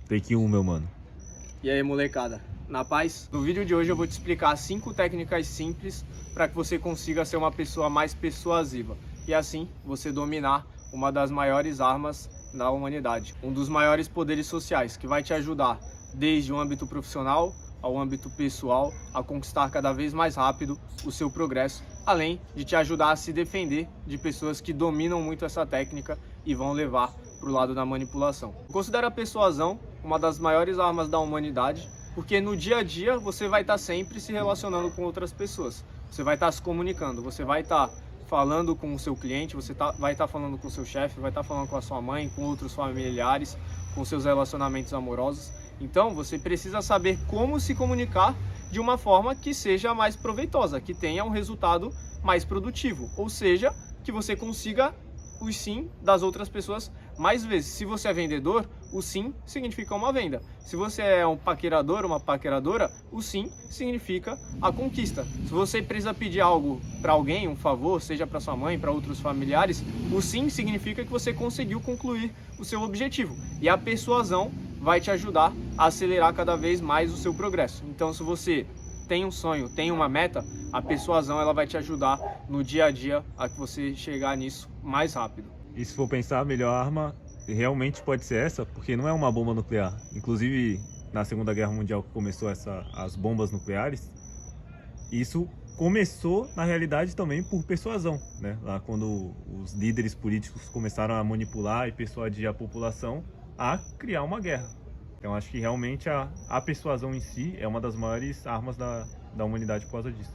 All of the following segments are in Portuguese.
Take 1, meu mano. E aí, molecada, na paz? No vídeo de hoje eu vou te explicar 5 técnicas simples para que você consiga ser uma pessoa mais persuasiva e assim você dominar uma das maiores armas da humanidade, um dos maiores poderes sociais que vai te ajudar desde o âmbito profissional ao âmbito pessoal a conquistar cada vez mais rápido o seu progresso, além de te ajudar a se defender de pessoas que dominam muito essa técnica e vão levar para o lado da manipulação. Considero a persuasão uma das maiores armas da humanidade, porque no dia a dia você vai estar sempre se relacionando com outras pessoas, você vai estar se comunicando, você vai estar falando com o seu cliente, você vai estar falando com o seu chefe, vai estar falando com a sua mãe, com outros familiares, com seus relacionamentos amorosos. Então você precisa saber como se comunicar de uma forma que seja mais proveitosa, que tenha um resultado mais produtivo, ou seja, que você consiga o sim das outras pessoas mais vezes. Se você é vendedor, o sim significa uma venda. Se você é um paquerador, uma paqueradora, o sim significa a conquista. Se você precisa pedir algo para alguém, um favor, seja para sua mãe, para outros familiares, o sim significa que você conseguiu concluir o seu objetivo. E a persuasão vai te ajudar a acelerar cada vez mais o seu progresso. Então, se você tem um sonho, tem uma meta, a persuasão ela vai te ajudar no dia a dia a que você chegar nisso mais rápido. E se for pensar, a melhor arma realmente pode ser essa, porque não é uma bomba nuclear. Inclusive, na Segunda Guerra Mundial que começou as bombas nucleares, isso começou, na realidade, também por persuasão, né? Lá quando os líderes políticos começaram a manipular e persuadir a população a criar uma guerra. Então, acho que realmente a persuasão em si é uma das maiores armas da humanidade por causa disso.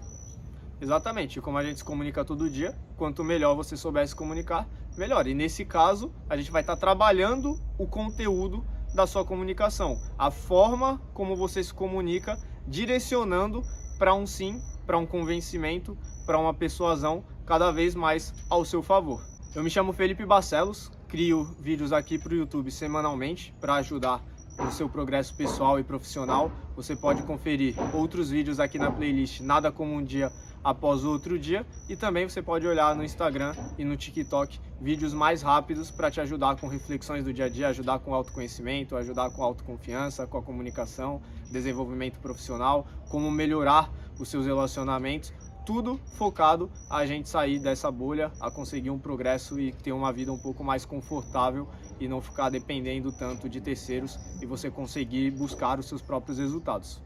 Exatamente, como a gente se comunica todo dia, quanto melhor você souber se comunicar, melhor. E nesse caso, a gente vai estar trabalhando o conteúdo da sua comunicação, a forma como você se comunica, direcionando para um sim, para um convencimento, para uma persuasão cada vez mais ao seu favor. Eu me chamo Felipe Barcelos, crio vídeos aqui para o YouTube semanalmente para ajudar no seu progresso pessoal e profissional. Você pode conferir outros vídeos aqui na playlist Nada Como Um Dia Após o Outro Dia, e também você pode olhar no Instagram e no TikTok vídeos mais rápidos para te ajudar com reflexões do dia a dia, ajudar com autoconhecimento, ajudar com autoconfiança, com a comunicação, desenvolvimento profissional, como melhorar os seus relacionamentos, tudo focado a gente sair dessa bolha, a conseguir um progresso e ter uma vida um pouco mais confortável e não ficar dependendo tanto de terceiros e você conseguir buscar os seus próprios resultados.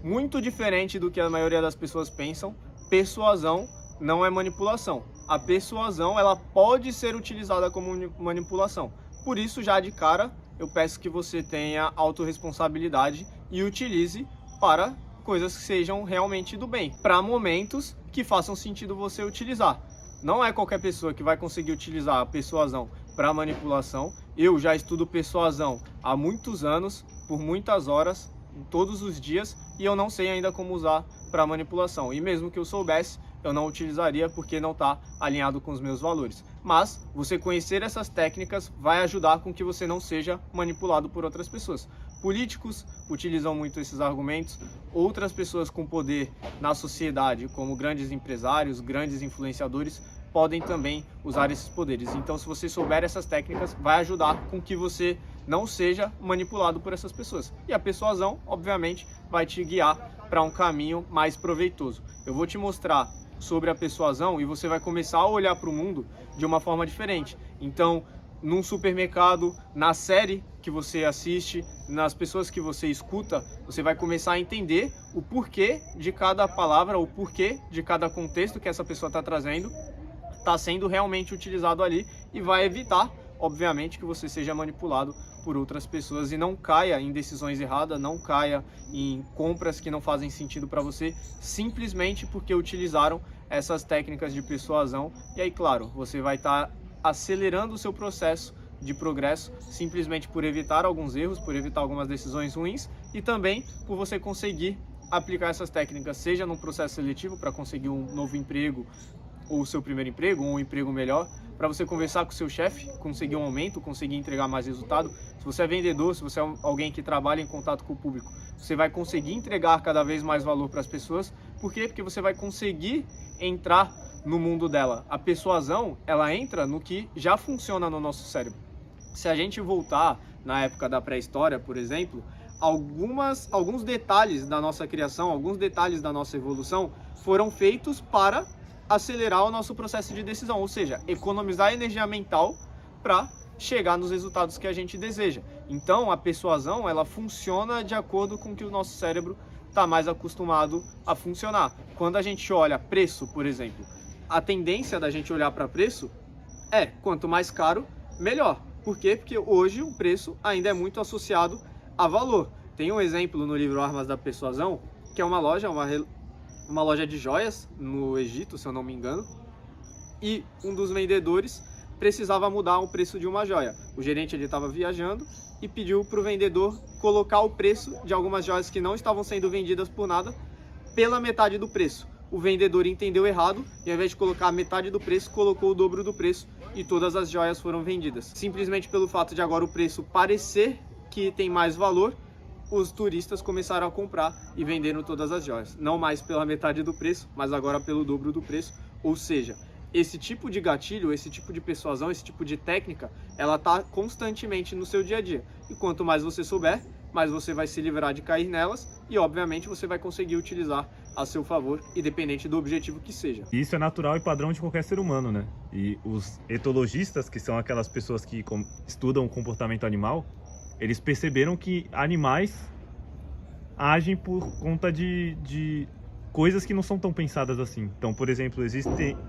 Muito diferente do que a maioria das pessoas pensam, persuasão não é manipulação. A persuasão ela pode ser utilizada como manipulação. Por isso, já de cara, eu peço que você tenha autorresponsabilidade e utilize para coisas que sejam realmente do bem, para momentos que façam sentido você utilizar. Não é qualquer pessoa que vai conseguir utilizar a persuasão para manipulação. Eu já estudo persuasão há muitos anos, por muitas horas, todos os dias, e eu não sei ainda como usar para manipulação. E mesmo que eu soubesse, eu não utilizaria porque não está alinhado com os meus valores. Mas você conhecer essas técnicas vai ajudar com que você não seja manipulado por outras pessoas. Políticos utilizam muito esses argumentos, outras pessoas com poder na sociedade, como grandes empresários, grandes influenciadores, podem também usar esses poderes. Então, se você souber essas técnicas, vai ajudar com que você não seja manipulado por essas pessoas. E a persuasão, obviamente, vai te guiar para um caminho mais proveitoso. Eu vou te mostrar sobre a persuasão e você vai começar a olhar para o mundo de uma forma diferente. Então, num supermercado, na série que você assiste, nas pessoas que você escuta, você vai começar a entender o porquê de cada palavra, o porquê de cada contexto que essa pessoa está trazendo, está sendo realmente utilizado ali, e vai evitar, obviamente, que você seja manipulado por outras pessoas e não caia em decisões erradas, não caia em compras que não fazem sentido para você, simplesmente porque utilizaram essas técnicas de persuasão. E aí, claro, você vai estar acelerando o seu processo de progresso simplesmente por evitar alguns erros, por evitar algumas decisões ruins e também por você conseguir aplicar essas técnicas, seja num processo seletivo para conseguir um novo emprego, ou o seu primeiro emprego, ou um emprego melhor, para você conversar com o seu chefe, conseguir um aumento, conseguir entregar mais resultado. Se você é vendedor, se você é alguém que trabalha em contato com o público, você vai conseguir entregar cada vez mais valor para as pessoas. Por quê? Porque você vai conseguir entrar no mundo dela. A persuasão, ela entra no que já funciona no nosso cérebro. Se a gente voltar na época da pré-história, por exemplo, alguns detalhes da nossa criação, alguns detalhes da nossa evolução foram feitos para acelerar o nosso processo de decisão, ou seja, economizar energia mental para chegar nos resultados que a gente deseja. Então, a persuasão, ela funciona de acordo com o que o nosso cérebro está mais acostumado a funcionar. Quando a gente olha preço, por exemplo, a tendência da gente olhar para preço é quanto mais caro, melhor. Por quê? Porque hoje o preço ainda é muito associado a valor. Tem um exemplo no livro Armas da Persuasão, que é uma loja de joias no Egito, se eu não me engano, e um dos vendedores precisava mudar o preço de uma joia. O gerente estava viajando e pediu para o vendedor colocar o preço de algumas joias que não estavam sendo vendidas por nada pela metade do preço. O vendedor entendeu errado e, ao invés de colocar a metade do preço, colocou o dobro do preço e todas as joias foram vendidas. Simplesmente pelo fato de agora o preço parecer que tem mais valor, os turistas começaram a comprar e venderam todas as joias. Não mais pela metade do preço, mas agora pelo dobro do preço. Ou seja, esse tipo de gatilho, esse tipo de persuasão, esse tipo de técnica, ela está constantemente no seu dia a dia. E quanto mais você souber, mais você vai se livrar de cair nelas e, obviamente, você vai conseguir utilizar a seu favor, independente do objetivo que seja. Isso é natural e padrão de qualquer ser humano, né? E os etologistas, que são aquelas pessoas que estudam o comportamento animal, eles perceberam que animais agem por conta de coisas que não são tão pensadas assim. Então, por exemplo,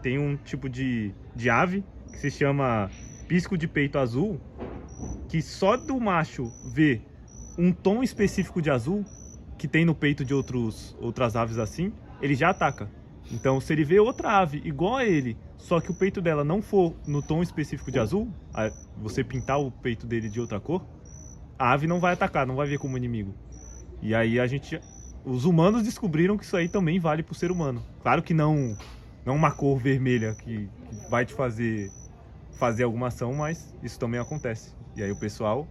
tem um tipo de ave que se chama pisco de peito azul, que só do macho ver um tom específico de azul que tem no peito de outras aves assim, ele já ataca. Então, se ele vê outra ave igual a ele, só que o peito dela não for no tom específico de azul, você pintar o peito dele de outra cor, a ave não vai atacar, não vai ver como inimigo. E aí os humanos descobriram que isso aí também vale para o ser humano. Claro que não uma cor vermelha que vai te fazer alguma ação, mas isso também acontece. E aí o pessoal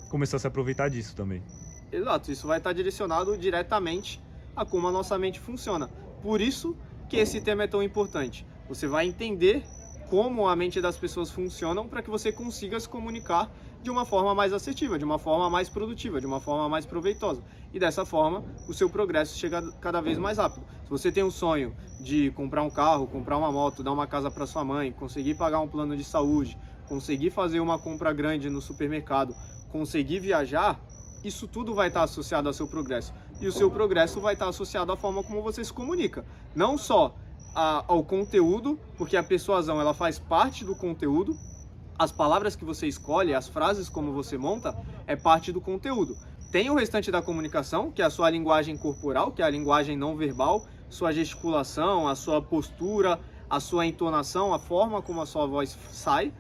começou a se aproveitar disso também. Exato, isso vai estar direcionado diretamente a como a nossa mente funciona. Por isso que esse tema é tão importante. Você vai entender como a mente das pessoas funcionam para que você consiga se comunicar de uma forma mais assertiva, de uma forma mais produtiva, de uma forma mais proveitosa. E dessa forma, o seu progresso chega cada vez mais rápido. Se você tem um sonho de comprar um carro, comprar uma moto, dar uma casa para sua mãe, conseguir pagar um plano de saúde, conseguir fazer uma compra grande no supermercado, conseguir viajar, isso tudo vai estar associado ao seu progresso. E o seu progresso vai estar associado à forma como você se comunica. Não só ao conteúdo, porque a persuasão ela faz parte do conteúdo, as palavras que você escolhe, as frases como você monta, é parte do conteúdo. Tem o restante da comunicação, que é a sua linguagem corporal, que é a linguagem não verbal, sua gesticulação, a sua postura, a sua entonação, a forma como a sua voz sai.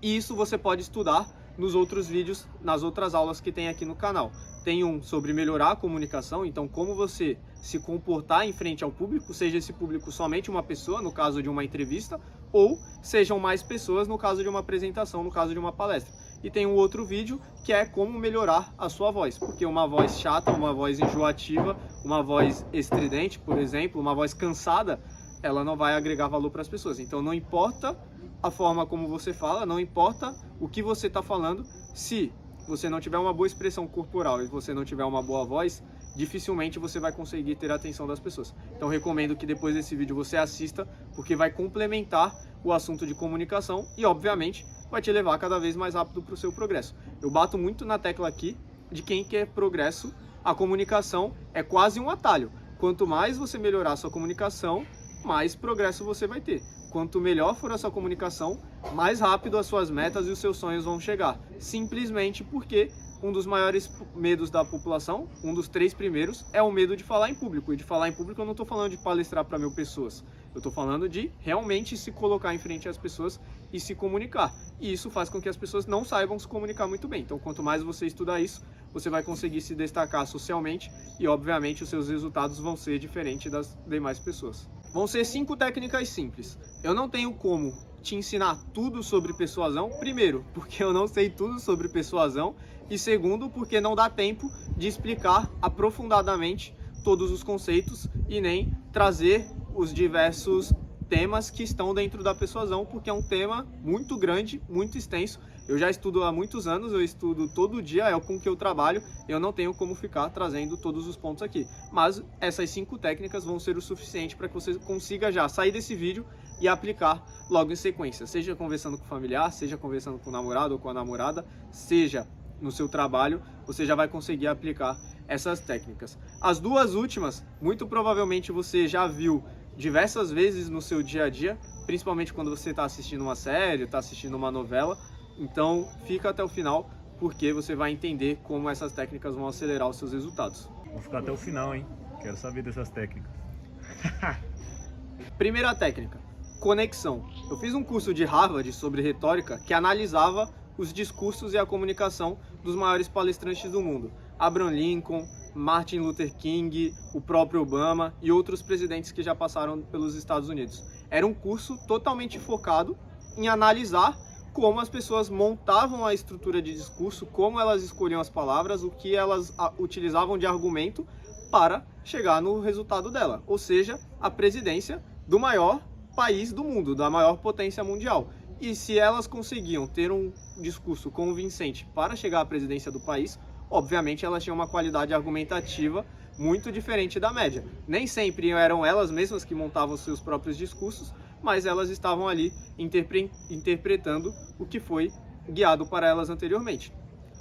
E isso você pode estudar nos outros vídeos, nas outras aulas que tem aqui no canal. Tem um sobre melhorar a comunicação, então como você se comportar em frente ao público, seja esse público somente uma pessoa, no caso de uma entrevista, ou sejam mais pessoas no caso de uma apresentação, no caso de uma palestra. E tem um outro vídeo que é como melhorar a sua voz, porque uma voz chata, uma voz enjoativa, uma voz estridente, por exemplo, uma voz cansada, ela não vai agregar valor para as pessoas. Então não importa a forma como você fala, não importa o que você está falando, se você não tiver uma boa expressão corporal e você não tiver uma boa voz, dificilmente você vai conseguir ter a atenção das pessoas. Então recomendo que depois desse vídeo você assista, porque vai complementar o assunto de comunicação e, obviamente, vai te levar cada vez mais rápido para o seu progresso. Eu bato muito na tecla aqui de quem quer progresso, a comunicação é quase um atalho. Quanto mais você melhorar a sua comunicação, mais progresso você vai ter. Quanto melhor for a sua comunicação, mais rápido as suas metas e os seus sonhos vão chegar. Simplesmente porque um dos maiores medos da população, um dos 3 primeiros, é o medo de falar em público. E de falar em público eu não estou falando de palestrar para 1000 pessoas. Eu estou falando de realmente se colocar em frente às pessoas e se comunicar. E isso faz com que as pessoas não saibam se comunicar muito bem. Então, quanto mais você estudar isso, você vai conseguir se destacar socialmente e, obviamente, os seus resultados vão ser diferentes das demais pessoas. Vão ser 5 técnicas simples. Eu não tenho como te ensinar tudo sobre persuasão. Primeiro, porque eu não sei tudo sobre persuasão. E segundo, porque não dá tempo de explicar aprofundadamente todos os conceitos e nem trazer os diversos temas que estão dentro da persuasão, porque é um tema muito grande, muito extenso Eu já estudo há muitos anos, eu estudo todo dia, é com que eu trabalho, eu não tenho como ficar trazendo todos os pontos aqui. Mas essas 5 técnicas vão ser o suficiente para que você consiga já sair desse vídeo e aplicar logo em sequência. Seja conversando com o familiar, seja conversando com o namorado ou com a namorada, seja no seu trabalho, você já vai conseguir aplicar essas técnicas. As 2 últimas, muito provavelmente você já viu diversas vezes no seu dia a dia, principalmente quando você está assistindo uma série, está assistindo uma novela. Então fica até o final, porque você vai entender como essas técnicas vão acelerar os seus resultados. Vou ficar até o final, hein? Quero saber dessas técnicas. Primeira técnica, conexão. Eu fiz um curso de Harvard sobre retórica que analisava os discursos e a comunicação dos maiores palestrantes do mundo. Abraham Lincoln, Martin Luther King, o próprio Obama e outros presidentes que já passaram pelos Estados Unidos. Era um curso totalmente focado em analisar como as pessoas montavam a estrutura de discurso, como elas escolhiam as palavras, o que elas utilizavam de argumento para chegar no resultado dela, ou seja, a presidência do maior país do mundo, da maior potência mundial. E se elas conseguiam ter um discurso convincente para chegar à presidência do país, obviamente elas tinham uma qualidade argumentativa muito diferente da média. Nem sempre eram elas mesmas que montavam seus próprios discursos, mas elas estavam ali interpretando o que foi guiado para elas anteriormente.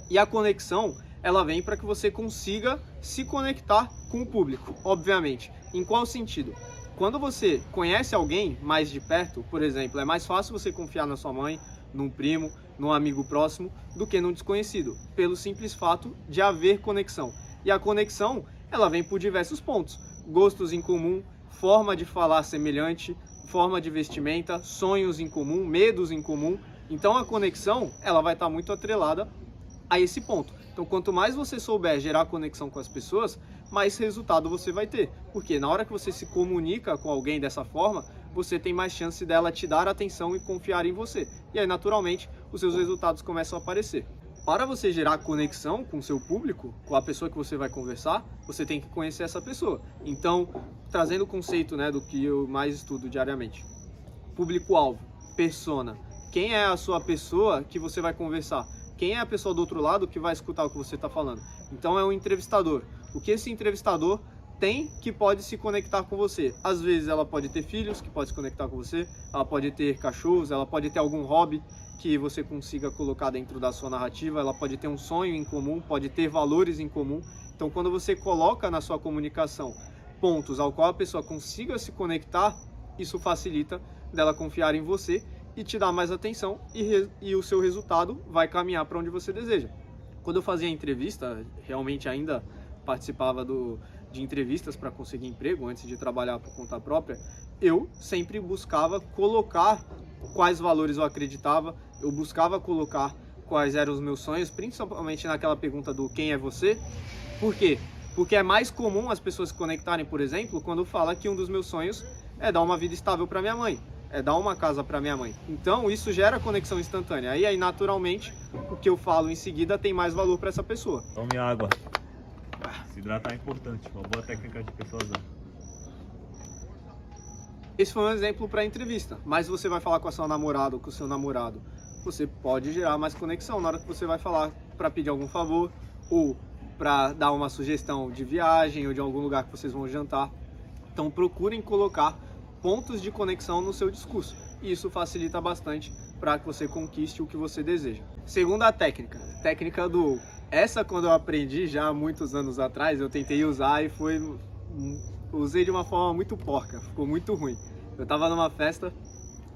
E a conexão, ela vem para que você consiga se conectar com o público, obviamente. Em qual sentido? Quando você conhece alguém mais de perto, por exemplo, é mais fácil você confiar na sua mãe, num primo, num amigo próximo, do que num desconhecido, pelo simples fato de haver conexão. E a conexão, ela vem por diversos pontos: gostos em comum, forma de falar semelhante, forma de vestimenta, sonhos em comum, medos em comum. Então a conexão, ela vai estar muito atrelada a esse ponto. Então quanto mais você souber gerar conexão com as pessoas, mais resultado você vai ter. Porque na hora que você se comunica com alguém dessa forma, você tem mais chance dela te dar atenção e confiar em você. E aí naturalmente os seus resultados começam a aparecer. Para você gerar conexão com o seu público, com a pessoa que você vai conversar, você tem que conhecer essa pessoa. Então, trazendo o conceito, do que eu mais estudo diariamente. Público-alvo, persona. Quem é a sua pessoa que você vai conversar? Quem é a pessoa do outro lado que vai escutar o que você está falando? Então é um entrevistador. O que esse entrevistador tem que pode se conectar com você? Às vezes ela pode ter filhos que pode se conectar com você, ela pode ter cachorros, ela pode ter algum hobby que você consiga colocar dentro da sua narrativa, ela pode ter um sonho em comum, pode ter valores em comum. Então quando você coloca na sua comunicação pontos ao qual a pessoa consiga se conectar, isso facilita dela confiar em você e te dar mais atenção, e o seu resultado vai caminhar para onde você deseja. Quando eu fazia entrevista, realmente ainda participava de entrevistas para conseguir emprego antes de trabalhar por conta própria, eu sempre buscava colocar quais valores eu acreditava, eu buscava colocar quais eram os meus sonhos, principalmente naquela pergunta do quem é você. Por quê? Porque é mais comum as pessoas se conectarem, por exemplo, quando fala que um dos meus sonhos é dar uma vida estável para minha mãe, é dar uma casa para minha mãe. Então isso gera conexão instantânea. E aí naturalmente o que eu falo em seguida tem mais valor para essa pessoa. Tome água. Se hidratar é importante, uma boa técnica de persuasão. Esse foi um exemplo para entrevista, mas você vai falar com a sua namorada ou com o seu namorado, você pode gerar mais conexão na hora que você vai falar para pedir algum favor ou para dar uma sugestão de viagem ou de algum lugar que vocês vão jantar. Então procurem colocar pontos de conexão no seu discurso, e isso facilita bastante para que você conquiste o que você deseja. Segunda técnica do essa, quando eu aprendi já há muitos anos atrás, eu tentei usar e usei de uma forma muito porca, ficou muito ruim. Eu tava numa festa,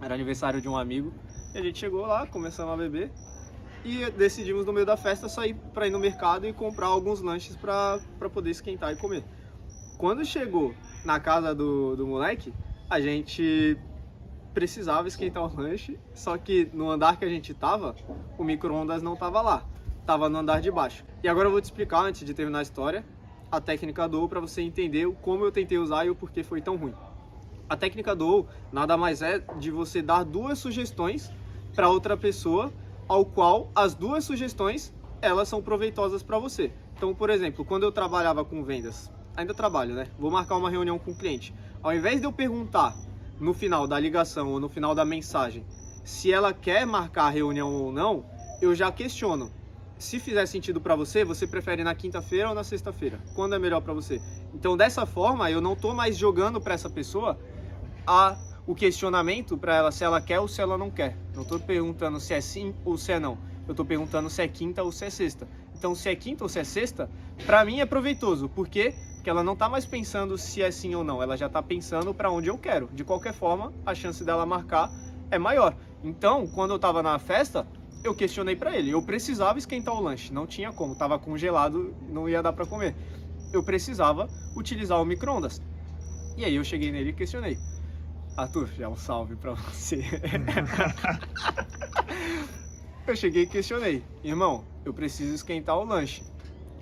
era aniversário de um amigo, e a gente chegou lá, começamos a beber e decidimos no meio da festa sair para ir no mercado e comprar alguns lanches para poder esquentar e comer. Quando chegou na casa do moleque, a gente precisava esquentar o lanche, só que no andar que a gente tava, o micro-ondas não tava lá, tava no andar de baixo. E agora eu vou te explicar, antes de terminar a história, a técnica do para você entender como eu tentei usar e o porquê foi tão ruim. A técnica do nada mais é de você dar 2 sugestões para outra pessoa, ao qual as 2 sugestões elas são proveitosas para você. Então, por exemplo, quando eu trabalhava com vendas, ainda trabalho, vou marcar uma reunião com o cliente. Ao invés de eu perguntar no final da ligação ou no final da mensagem se ela quer marcar a reunião ou não, eu já questiono. Se fizer sentido para você, você prefere na quinta-feira ou na sexta-feira? Quando é melhor para você? Então, dessa forma, eu não tô mais jogando para essa pessoa o questionamento para ela se ela quer ou se ela não quer. Não tô perguntando se é sim ou se é não. Eu tô perguntando se é quinta ou se é sexta. Então, se é quinta ou se é sexta, para mim é proveitoso. Por quê? Porque ela não tá mais pensando se é sim ou não. Ela já tá pensando para onde eu quero. De qualquer forma, a chance dela marcar é maior. Então, quando eu tava na festa, eu questionei para ele. Eu precisava esquentar o lanche. Não tinha como. Tava congelado, não ia dar para comer. Eu precisava utilizar o micro-ondas. E aí eu cheguei nele e questionei. Arthur, já um salve pra você. Eu cheguei e questionei. Irmão, eu preciso esquentar o lanche.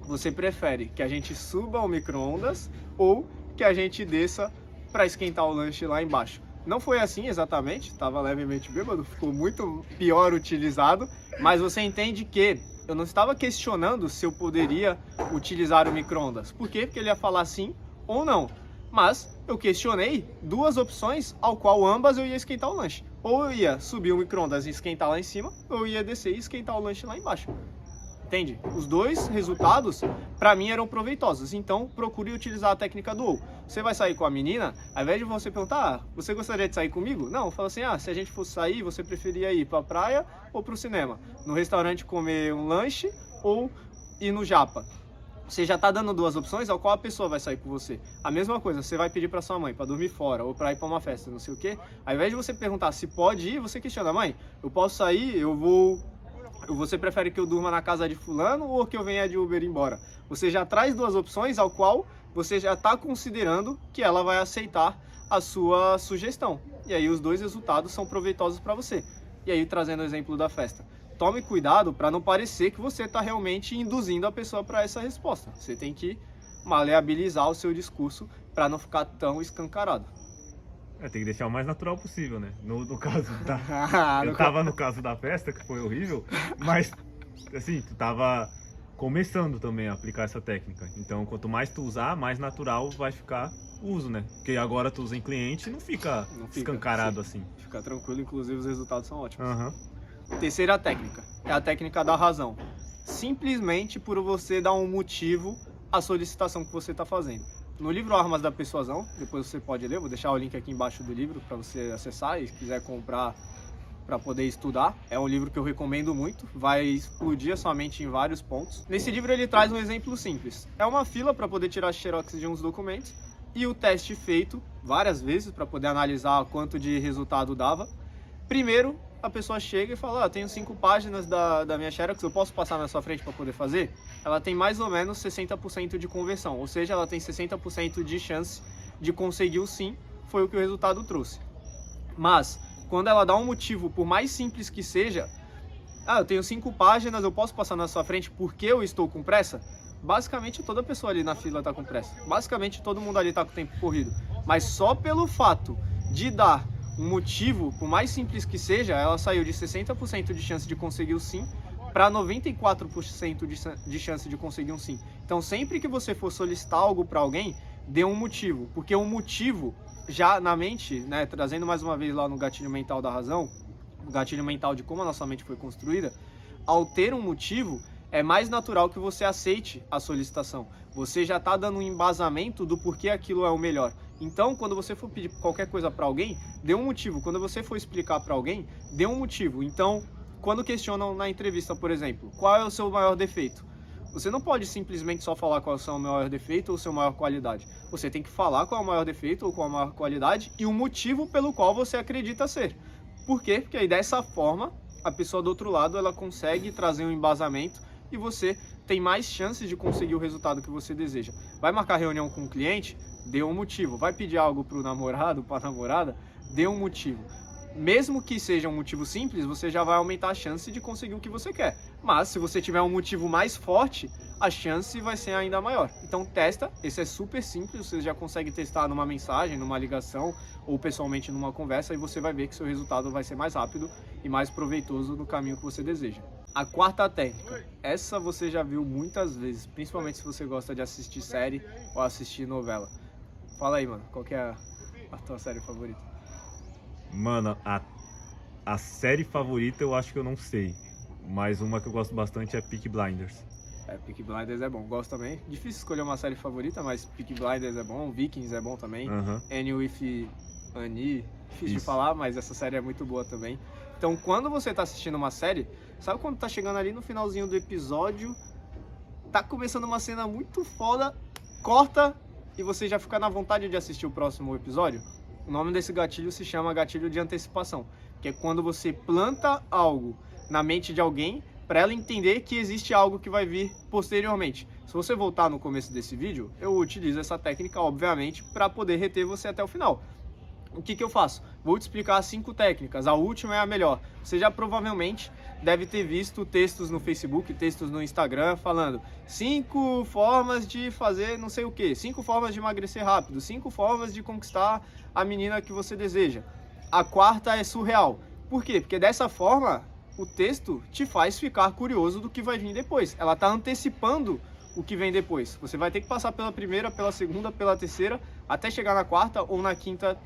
Você prefere que a gente suba ao micro-ondas ou que a gente desça para esquentar o lanche lá embaixo? Não foi assim exatamente, estava levemente bêbado, ficou muito pior utilizado, mas você entende que eu não estava questionando se eu poderia utilizar o micro-ondas. Por quê? Porque ele ia falar sim ou não. Mas eu questionei duas opções ao qual ambas eu ia esquentar o lanche. Ou eu ia subir o micro-ondas e esquentar lá em cima, ou eu ia descer e esquentar o lanche lá embaixo. Entende? Os dois resultados, para mim, eram proveitosos. Então, procure utilizar a técnica do ou. Você vai sair com a menina, ao invés de você perguntar, você gostaria de sair comigo? Não, fala assim, se a gente fosse sair, você preferia ir para a praia ou para o cinema? No restaurante comer um lanche ou ir no japa? Você já está dando duas opções ao qual a pessoa vai sair com você. A mesma coisa, você vai pedir para sua mãe para dormir fora ou para ir para uma festa, não sei o quê. Ao invés de você perguntar se pode ir, você questiona, mãe, eu posso sair, você prefere que eu durma na casa de fulano ou que eu venha de Uber embora? Você já traz duas opções ao qual você já está considerando que ela vai aceitar a sua sugestão. E aí os dois resultados são proveitosos para você. E aí, trazendo o exemplo da festa. Tome cuidado para não parecer que você está realmente induzindo a pessoa para essa resposta. Você tem que maleabilizar o seu discurso para não ficar tão escancarado. Tem que deixar o mais natural possível, né? No caso da... Eu tava no caso da festa, que foi horrível, mas, assim, tu tava começando também a aplicar essa técnica. Então, quanto mais tu usar, mais natural vai ficar o uso, né? Porque agora tu usa em cliente e não fica escancarado assim. Fica tranquilo, inclusive os resultados são ótimos. Uhum. Terceira técnica, é a técnica da razão. Simplesmente por você dar um motivo à solicitação que você está fazendo. No livro Armas da Persuasão, depois você pode ler, vou deixar o link aqui embaixo do livro para você acessar e se quiser comprar para poder estudar. É um livro que eu recomendo muito, vai explodir a sua mente em vários pontos. Nesse livro ele traz um exemplo simples. É uma fila para poder tirar xerox de uns documentos e o teste feito várias vezes para poder analisar quanto de resultado dava. Primeiro, a pessoa chega e fala, tenho 5 páginas da minha xerox, eu posso passar na sua frente para poder fazer? Ela tem mais ou menos 60% de conversão, ou seja, ela tem 60% de chance de conseguir o sim, foi o que o resultado trouxe. Mas, quando ela dá um motivo, por mais simples que seja, eu tenho 5 páginas, eu posso passar na sua frente porque eu estou com pressa? Basicamente toda pessoa ali na fila está com pressa, basicamente todo mundo ali está com o tempo corrido, mas só pelo fato de dar um motivo, por mais simples que seja, ela saiu de 60% de chance de conseguir o sim para 94% de chance de conseguir um sim. Então, sempre que você for solicitar algo para alguém, dê um motivo, porque um motivo já na mente, né, trazendo mais uma vez lá no gatilho mental da razão, o gatilho mental de como a nossa mente foi construída, ao ter um motivo, é mais natural que você aceite a solicitação. Você já está dando um embasamento do porquê aquilo é o melhor. Então, quando você for pedir qualquer coisa para alguém, dê um motivo. Quando você for explicar para alguém, dê um motivo. Então, quando questionam na entrevista, por exemplo, qual é o seu maior defeito? Você não pode simplesmente só falar qual é o seu maior defeito ou sua maior qualidade. Você tem que falar qual é o maior defeito ou qual é a maior qualidade e o motivo pelo qual você acredita ser. Por quê? Porque aí dessa forma, a pessoa do outro lado ela consegue trazer um embasamento e você tem mais chances de conseguir o resultado que você deseja. Vai marcar reunião com o cliente? Dê um motivo. Vai pedir algo para o namorado, para a namorada? Dê um motivo. Mesmo que seja um motivo simples, você já vai aumentar a chance de conseguir o que você quer. Mas se você tiver um motivo mais forte, a chance vai ser ainda maior. Então testa, esse é super simples, você já consegue testar numa mensagem, numa ligação ou pessoalmente numa conversa e você vai ver que seu resultado vai ser mais rápido e mais proveitoso no caminho que você deseja. A quarta técnica, essa você já viu muitas vezes, principalmente se você gosta de assistir série ou assistir novela. Fala aí, mano, qual que é a tua série favorita? Mano, a série favorita eu acho que eu não sei. Mas uma que eu gosto bastante é Peaky Blinders. Peaky Blinders é bom, gosto também. Difícil escolher uma série favorita, mas Peaky Blinders é bom, Vikings é bom também. Annie with Annie, difícil de falar, mas essa série é muito boa também. Então, quando você tá assistindo uma série, sabe quando tá chegando ali no finalzinho do episódio, tá começando uma cena muito foda, corta e você já fica na vontade de assistir o próximo episódio? O nome desse gatilho se chama gatilho de antecipação, que é quando você planta algo na mente de alguém para ela entender que existe algo que vai vir posteriormente. Se você voltar no começo desse vídeo, eu utilizo essa técnica, obviamente, para poder reter você até o final. O que eu faço? Vou te explicar 5 técnicas, a última é a melhor. Você já provavelmente deve ter visto textos no Facebook, textos no Instagram falando 5 formas de fazer não sei o que, 5 formas de emagrecer rápido, 5 formas de conquistar a menina que você deseja. A quarta é surreal. Por quê? Porque dessa forma o texto te faz ficar curioso do que vai vir depois. Ela está antecipando o que vem depois. Você vai ter que passar pela primeira, pela segunda, pela terceira, até chegar na quarta ou na quinta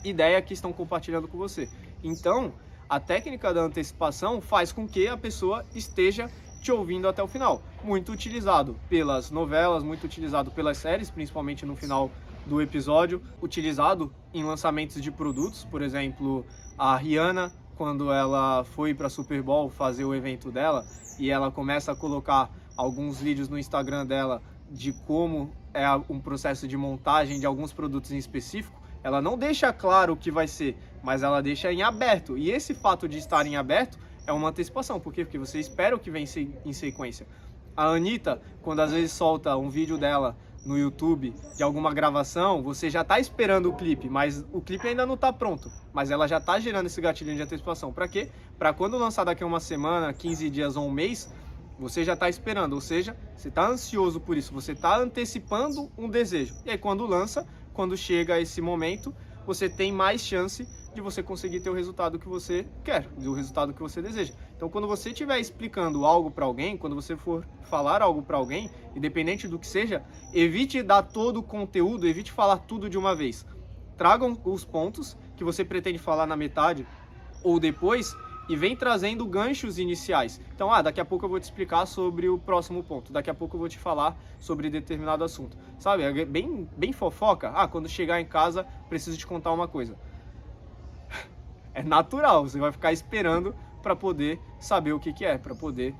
ideia que estão compartilhando com você. Então, a técnica da antecipação faz com que a pessoa esteja te ouvindo até o final. Muito utilizado pelas novelas, muito utilizado pelas séries, principalmente no final do episódio, utilizado em lançamentos de produtos, por exemplo, a Rihanna, quando ela foi para Super Bowl fazer o evento dela e ela começa a colocar alguns vídeos no Instagram dela de como é um processo de montagem de alguns produtos em específico, ela não deixa claro o que vai ser, mas ela deixa em aberto. E esse fato de estar em aberto é uma antecipação. Por quê? Porque você espera o que vem em sequência. A Anitta, quando às vezes solta um vídeo dela no YouTube de alguma gravação, você já está esperando o clipe, mas o clipe ainda não está pronto. Mas ela já está gerando esse gatilho de antecipação. Para quê? Para quando lançar daqui a uma semana, 15 dias ou um mês, você já está esperando. Ou seja, você está ansioso por isso. Você está antecipando um desejo. E aí quando lança, quando chega esse momento, você tem mais chance de você conseguir ter o resultado que você quer, o resultado que você deseja. Então, quando você estiver explicando algo para alguém, quando você for falar algo para alguém, independente do que seja, evite dar todo o conteúdo, evite falar tudo de uma vez. Tragam os pontos que você pretende falar na metade ou depois e vem trazendo ganchos iniciais. Então, daqui a pouco eu vou te explicar sobre o próximo ponto, daqui a pouco eu vou te falar sobre determinado assunto. Sabe, é bem fofoca. Quando chegar em casa, preciso te contar uma coisa. É natural, você vai ficar esperando para poder saber o que é, para poder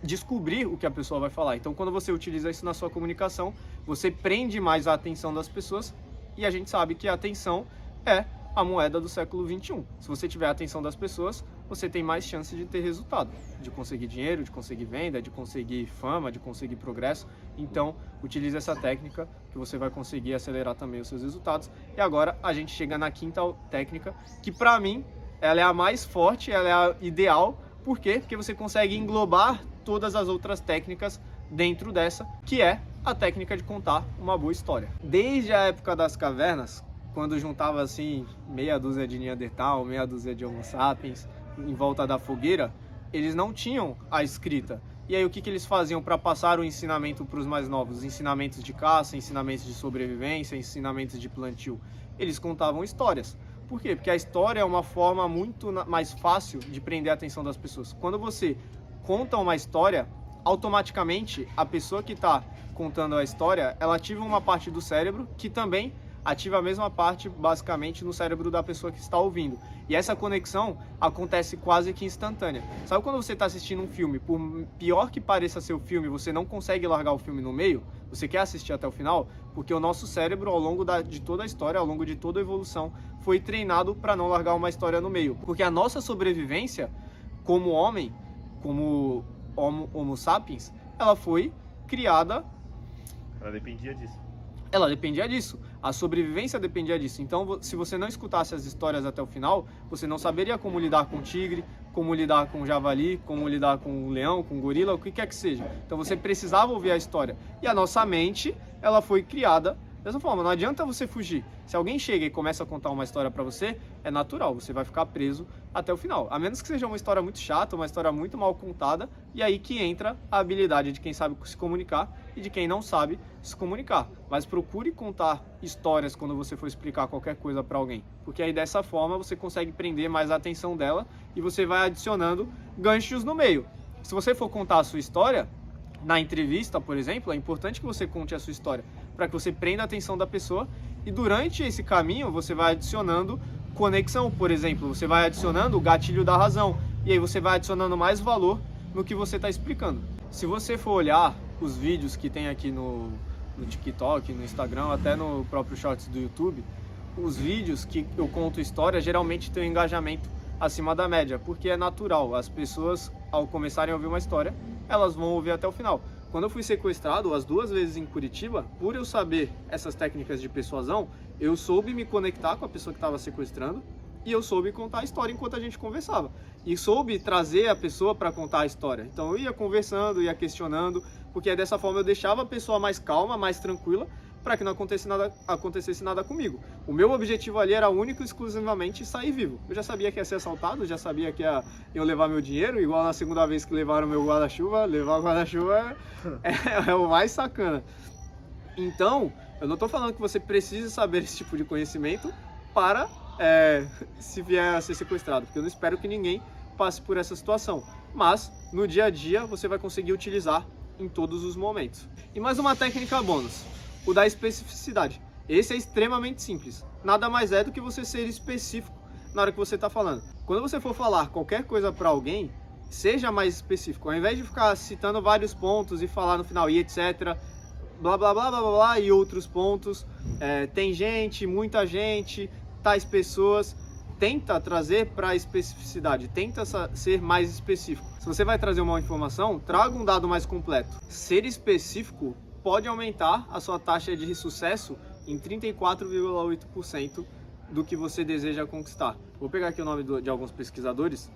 descobrir o que a pessoa vai falar. Então, quando você utiliza isso na sua comunicação, você prende mais a atenção das pessoas e a gente sabe que a atenção é a moeda do século XXI. Se você tiver a atenção das pessoas, você tem mais chance de ter resultado, de conseguir dinheiro, de conseguir venda, de conseguir fama, de conseguir progresso. Então, utilize essa técnica que você vai conseguir acelerar também os seus resultados. E agora a gente chega na quinta técnica, que para mim ela é a mais forte, ela é a ideal. Por quê? Porque você consegue englobar todas as outras técnicas dentro dessa, que é a técnica de contar uma boa história. Desde a época das cavernas, quando juntava assim meia dúzia de Neandertal, meia dúzia de Homo sapiens em volta da fogueira, eles não tinham a escrita. E aí o que eles faziam para passar o ensinamento para os mais novos? Ensinamentos de caça, ensinamentos de sobrevivência, ensinamentos de plantio. Eles contavam histórias. Por quê? Porque a história é uma forma muito mais fácil de prender a atenção das pessoas. Quando você conta uma história, automaticamente a pessoa que está contando a história, ela ativa uma parte do cérebro que também ativa a mesma parte, basicamente, no cérebro da pessoa que está ouvindo. E essa conexão acontece quase que instantânea. Sabe quando você está assistindo um filme, por pior que pareça ser o filme, você não consegue largar o filme no meio? Você quer assistir até o final? Porque o nosso cérebro, ao longo de toda a história, ao longo de toda a evolução, foi treinado para não largar uma história no meio. Porque a nossa sobrevivência, como homem, como Homo sapiens, ela foi criada... Ela dependia disso. Ela dependia disso, a sobrevivência dependia disso. Então, se você não escutasse as histórias até o final, você não saberia como lidar com o tigre, como lidar com o javali, como lidar com o leão, com o gorila, o que quer que seja. Então, você precisava ouvir a história. E a nossa mente, ela foi criada Dessa forma, não adianta você fugir. Se alguém chega e começa a contar uma história pra você, é natural, você vai ficar preso até o final. A menos que seja uma história muito chata, uma história muito mal contada, e aí que entra a habilidade de quem sabe se comunicar e de quem não sabe se comunicar. Mas procure contar histórias quando você for explicar qualquer coisa pra alguém, porque aí dessa forma você consegue prender mais a atenção dela e você vai adicionando ganchos no meio. Se você for contar a sua história, na entrevista, por exemplo, é importante que você conte a sua história para que você prenda a atenção da pessoa e durante esse caminho você vai adicionando conexão, por exemplo, você vai adicionando o gatilho da razão e aí você vai adicionando mais valor no que você está explicando. Se você for olhar os vídeos que tem aqui no TikTok, no Instagram, até no próprio Shorts do YouTube, os vídeos que eu conto história geralmente têm um engajamento acima da média, porque é natural, as pessoas ao começarem a ouvir uma história, elas vão ouvir até o final. Quando eu fui sequestrado as 2 vezes em Curitiba, por eu saber essas técnicas de persuasão, eu soube me conectar com a pessoa que estava sequestrando e eu soube contar a história enquanto a gente conversava. E soube trazer a pessoa para contar a história. Então eu ia conversando, ia questionando, porque dessa forma eu deixava a pessoa mais calma, mais tranquila, para que não acontecesse nada comigo. O meu objetivo ali era único e exclusivamente sair vivo. Eu já sabia que ia ser assaltado, já sabia que iam levar meu dinheiro, igual na segunda vez que levaram meu guarda-chuva. Levar o guarda-chuva é o mais sacana. Então, eu não estou falando que você precisa saber esse tipo de conhecimento para se vier a ser sequestrado, porque eu não espero que ninguém passe por essa situação. Mas, no dia a dia, você vai conseguir utilizar em todos os momentos. E mais uma técnica bônus. O da especificidade. Esse é extremamente simples. Nada mais é do que você ser específico na hora que você está falando. Quando você for falar qualquer coisa para alguém, seja mais específico. Ao invés de ficar citando vários pontos e falar no final e etc, blá blá blá blá blá, blá e outros pontos, tem gente, muita gente, tais pessoas, tenta trazer para a especificidade, tenta ser mais específico. Se você vai trazer uma informação, traga um dado mais completo. Ser específico pode aumentar a sua taxa de sucesso em 34,8% do que você deseja conquistar. Vou pegar aqui o nome de alguns pesquisadores.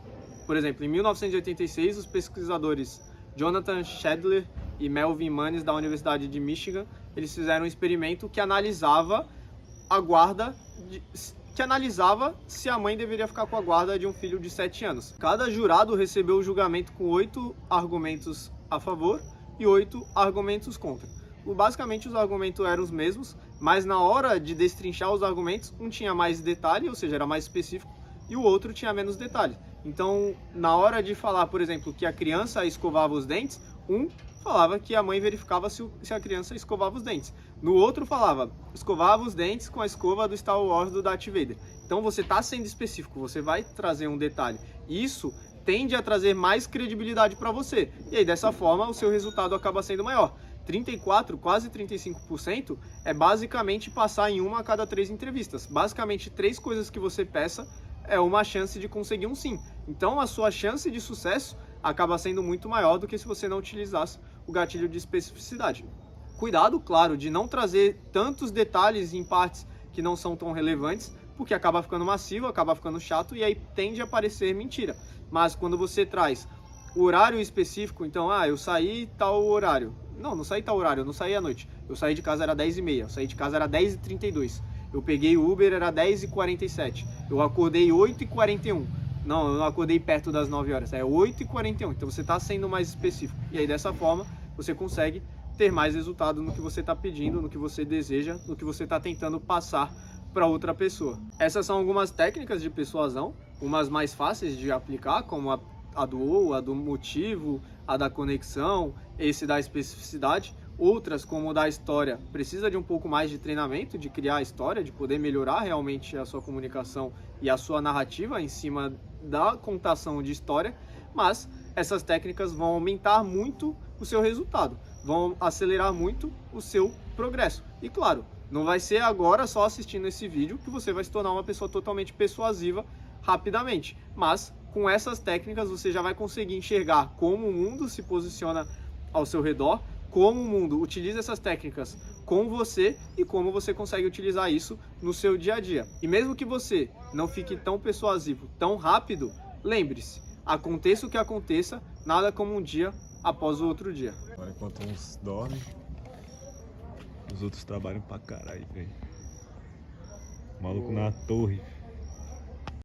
Por exemplo, em 1986, os pesquisadores Jonathan Shedler e Melvin Manis, da Universidade de Michigan, eles fizeram um experimento que analisava se a mãe deveria ficar com a guarda de um filho de 7 anos. Cada jurado recebeu o julgamento com 8 argumentos a favor e 8 argumentos contra. Basicamente os argumentos eram os mesmos, mas na hora de destrinchar os argumentos, um tinha mais detalhe, ou seja, era mais específico, e o outro tinha menos detalhe. Então, na hora de falar, por exemplo, que a criança escovava os dentes, um falava que a mãe verificava se a criança escovava os dentes. No outro falava, escovava os dentes com a escova do Star Wars do Darth Vader. Então você está sendo específico, você vai trazer um detalhe. Isso tende a trazer mais credibilidade para você. E aí, dessa forma, o seu resultado acaba sendo maior. 34%, quase 35% é basicamente passar em 1 a cada 3 entrevistas. Basicamente, 3 coisas que você peça é uma chance de conseguir um sim. Então, a sua chance de sucesso acaba sendo muito maior do que se você não utilizasse o gatilho de especificidade. Cuidado, claro, de não trazer tantos detalhes em partes que não são tão relevantes, porque acaba ficando massivo, acaba ficando chato e aí tende a parecer mentira. Mas quando você traz o horário específico, então, eu saí tal horário. Não saí tal horário, eu não saí à noite. Eu saí de casa, era 10h30, eu saí de casa, era 10h32. Eu peguei o Uber, era 10h47. Eu acordei 8h41. Não, eu não acordei perto das 9 horas, é 8h41. Então você está sendo mais específico. E aí dessa forma, você consegue ter mais resultado no que você está pedindo, no que você deseja, no que você está tentando passar para outra pessoa. Essas são algumas técnicas de persuasão, umas mais fáceis de aplicar, como a do ou, a do motivo, a da conexão, esse da especificidade. Outras, como o da história, precisa de um pouco mais de treinamento, de criar a história, de poder melhorar realmente a sua comunicação e a sua narrativa em cima da contação de história, mas essas técnicas vão aumentar muito o seu resultado, vão acelerar muito o seu progresso. E claro, não vai ser agora só assistindo esse vídeo que você vai se tornar uma pessoa totalmente persuasiva rapidamente, mas com essas técnicas você já vai conseguir enxergar como o mundo se posiciona ao seu redor, como o mundo utiliza essas técnicas com você e como você consegue utilizar isso no seu dia a dia. E mesmo que você não fique tão persuasivo, tão rápido, lembre-se, aconteça o que aconteça, nada como um dia após o outro dia. Agora, enquanto uns dormem, Os outros trabalham pra caralho, velho. Maluco Boa. na torre.